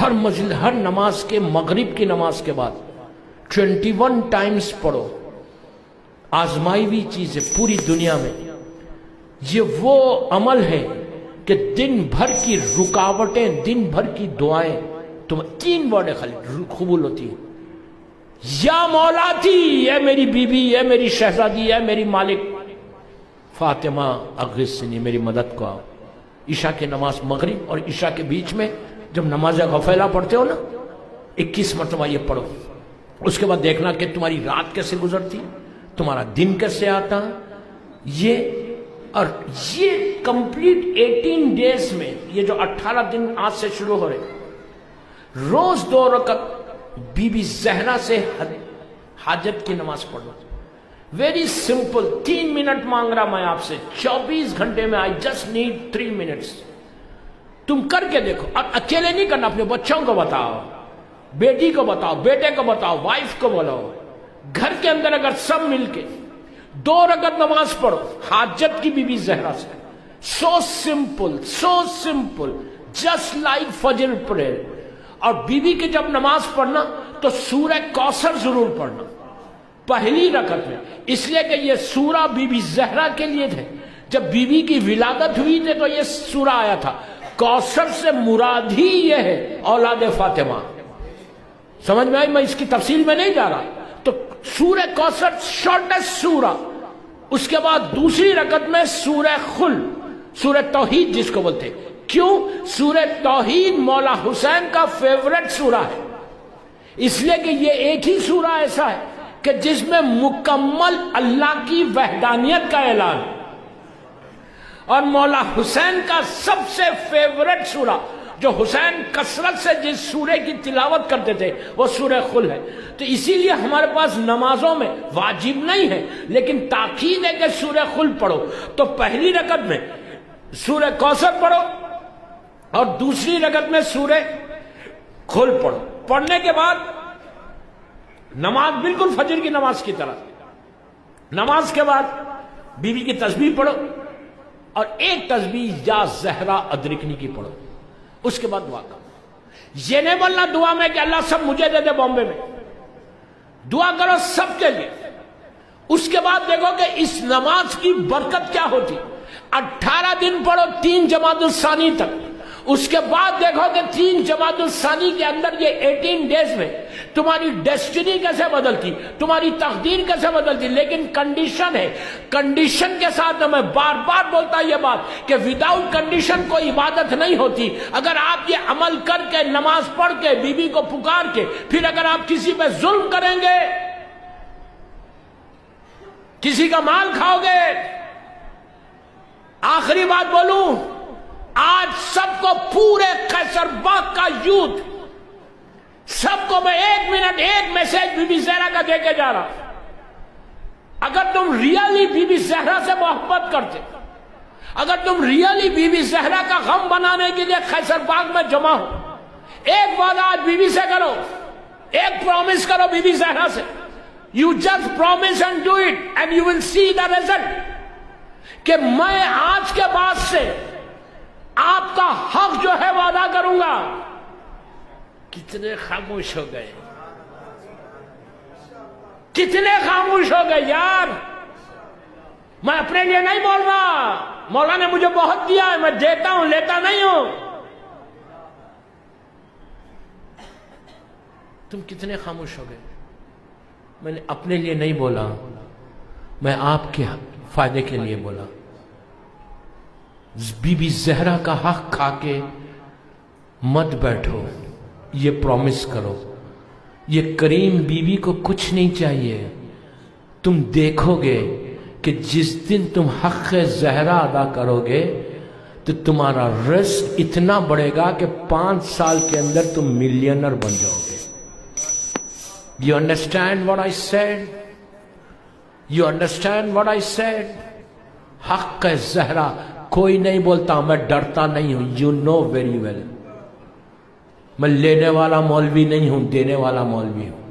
ہر نماز کے مغرب کی نماز کے بعد 21 ٹائمز پڑھو. آزمائی ہوئی چیز ہے پوری دنیا میں. یہ وہ عمل ہے کہ دن بھر کی رکاوٹیں، دن بھر کی دعائیں تم 3 ورڈ خالی قبول ہوتی ہیں. یا مولاتی، اے میری بیوی، اے میری شہزادی، اے میری مالک، فاطمہ اغثنی، میری مدد کو آؤ. عشاء کی نماز، مغرب اور عشاء کے بیچ میں جب نماز غفلہ پڑھتے ہو نا 21 مرتبہ یہ پڑھو. اس کے بعد دیکھنا کہ تمہاری رات کیسے گزرتی، تمہارا دن کیسے آتا. اور یہ کمپلیٹ 18 ڈیز میں، یہ جو 18 دن آج سے شروع ہو رہے، روز 2 رکعت بی بی زہرا سے حاجت کی نماز پڑھو. Very simple. 3 منٹ مانگ رہا میں آپ سے 24 گھنٹے میں. I just need 3 minutes. تم کر کے دیکھو. اور اکیلے نہیں کرنا، اپنے بچوں کو بتاؤ، بیٹی کو بتاؤ، بیٹے کو بتاؤ، وائف کو بولاؤ. گھر کے اندر اگر سب مل کے 2 رکعت نماز پڑھو حاجت کی بی بی زہرا سے. So simple, so simple, just like فجر پریئر. اور بی بی کی جب نماز پڑھنا تو سورہ کوثر ضرور پڑھنا پہلی رکعت میں، اس لیے کہ یہ سورہ بی بی زہرا کے لیے تھے. جب بی بی کی ولادت ہوئی تھی تو یہ سورہ آیا تھا. کوثر سے مراد ہی یہ ہے اولاد فاطمہ. سمجھ میں آئی؟ میں اس کی تفصیل میں نہیں جا رہا. تو سورہ کوثر شارٹیسٹ سورہ. اس کے بعد دوسری رکعت میں سورہ خل، سورہ توحید جس کو بولتے. کیوں؟ سورہ توحید مولا حسین کا فیورٹ سورہ ہے، اس لیے کہ یہ ایک ہی سورہ ایسا ہے کہ جس میں مکمل اللہ کی وحدانیت کا اعلان. اور مولا حسین کا سب سے فیورٹ سورہ جو حسین کثرت سے جس سورے کی تلاوت کرتے تھے وہ سورہ خل ہے. تو اسی لیے ہمارے پاس نمازوں میں واجب نہیں ہے لیکن تاکید ہے کہ سورہ خل پڑھو. تو پہلی رکعت میں سورہ کوثر پڑھو اور دوسری رکعت میں سورہ خل پڑھو. پڑھنے کے بعد نماز بالکل فجر کی نماز کی طرح. نماز کے بعد بیوی کی تسبیح پڑھو اور ایک تسبیح یا زہرا ادرکنی کی پڑھو. اس کے بعد دعا کرو. یہ نہیں بولنا دعا میں کہ اللہ سب مجھے دے دے بامبے میں. دعا کرو سب کے لیے. اس کے بعد دیکھو کہ اس نماز کی برکت کیا ہوتی. 18 دن پڑھو 3 جمادی الثانی تک. اس کے بعد دیکھو کہ 3 جمادی الثانی کے اندر یہ 18 ڈیز میں تمہاری ڈیسٹینی کیسے بدلتی، تمہاری تقدیر کیسے بدلتی. لیکن کنڈیشن ہے. کنڈیشن کے ساتھ میں بار بار بولتا یہ بات کہ وداؤٹ کنڈیشن کوئی عبادت نہیں ہوتی. اگر آپ یہ عمل کر کے نماز پڑھ کے بیوی کو پکار کے پھر اگر آپ کسی پہ ظلم کریں گے، کسی کا مال کھاؤ گے. آخری بات بولوں، آج سب کو پورے قیصر باغ کا یوتھ سب کو میں 1 منٹ ایک میسج بی بی زہرا کا دے کے جا رہا. اگر تم ریئلی بی بی زہرا سے محبت کرتے، اگر تم ریئلی بی بی زہرا کا غم بنانے کے لیے قیصر باغ میں جمع ہو، ایک وعدہ آج بی بی سے کرو، ایک پرومس کرو بی بی زہرا سے. You just promise and do it and you will see the result. کہ میں آج کے بعد سے آپ کا حق جو ہے وہ ادا کروں گا. کتنے خاموش ہو گئے، کتنے خاموش ہو گئے یار. میں اپنے لیے نہیں بول رہا، مولا نے مجھے بہت دیا ہے، میں دیتا ہوں، لیتا نہیں ہوں. تم کتنے خاموش ہو گئے. میں نے اپنے لیے نہیں بولا، میں آپ کے فائدے کے لیے بولا. بی بی زہرا کا حق کھا کے مت بیٹھو، یہ پرومس کرو. یہ کریم بی بی کو کچھ نہیں چاہیے. تم دیکھو گے کہ جس دن تم حق زہرا ادا کرو گے تو تمہارا رزق اتنا بڑھے گا کہ 5 سال کے اندر تم ملینر بن جاؤ گے. You understand what I said? You understand what I said? حق زہرا کوئی نہیں بولتا، میں ڈرتا نہیں ہوں. You know very well. میں لینے والا مولوی نہیں ہوں، دینے والا مولوی ہوں.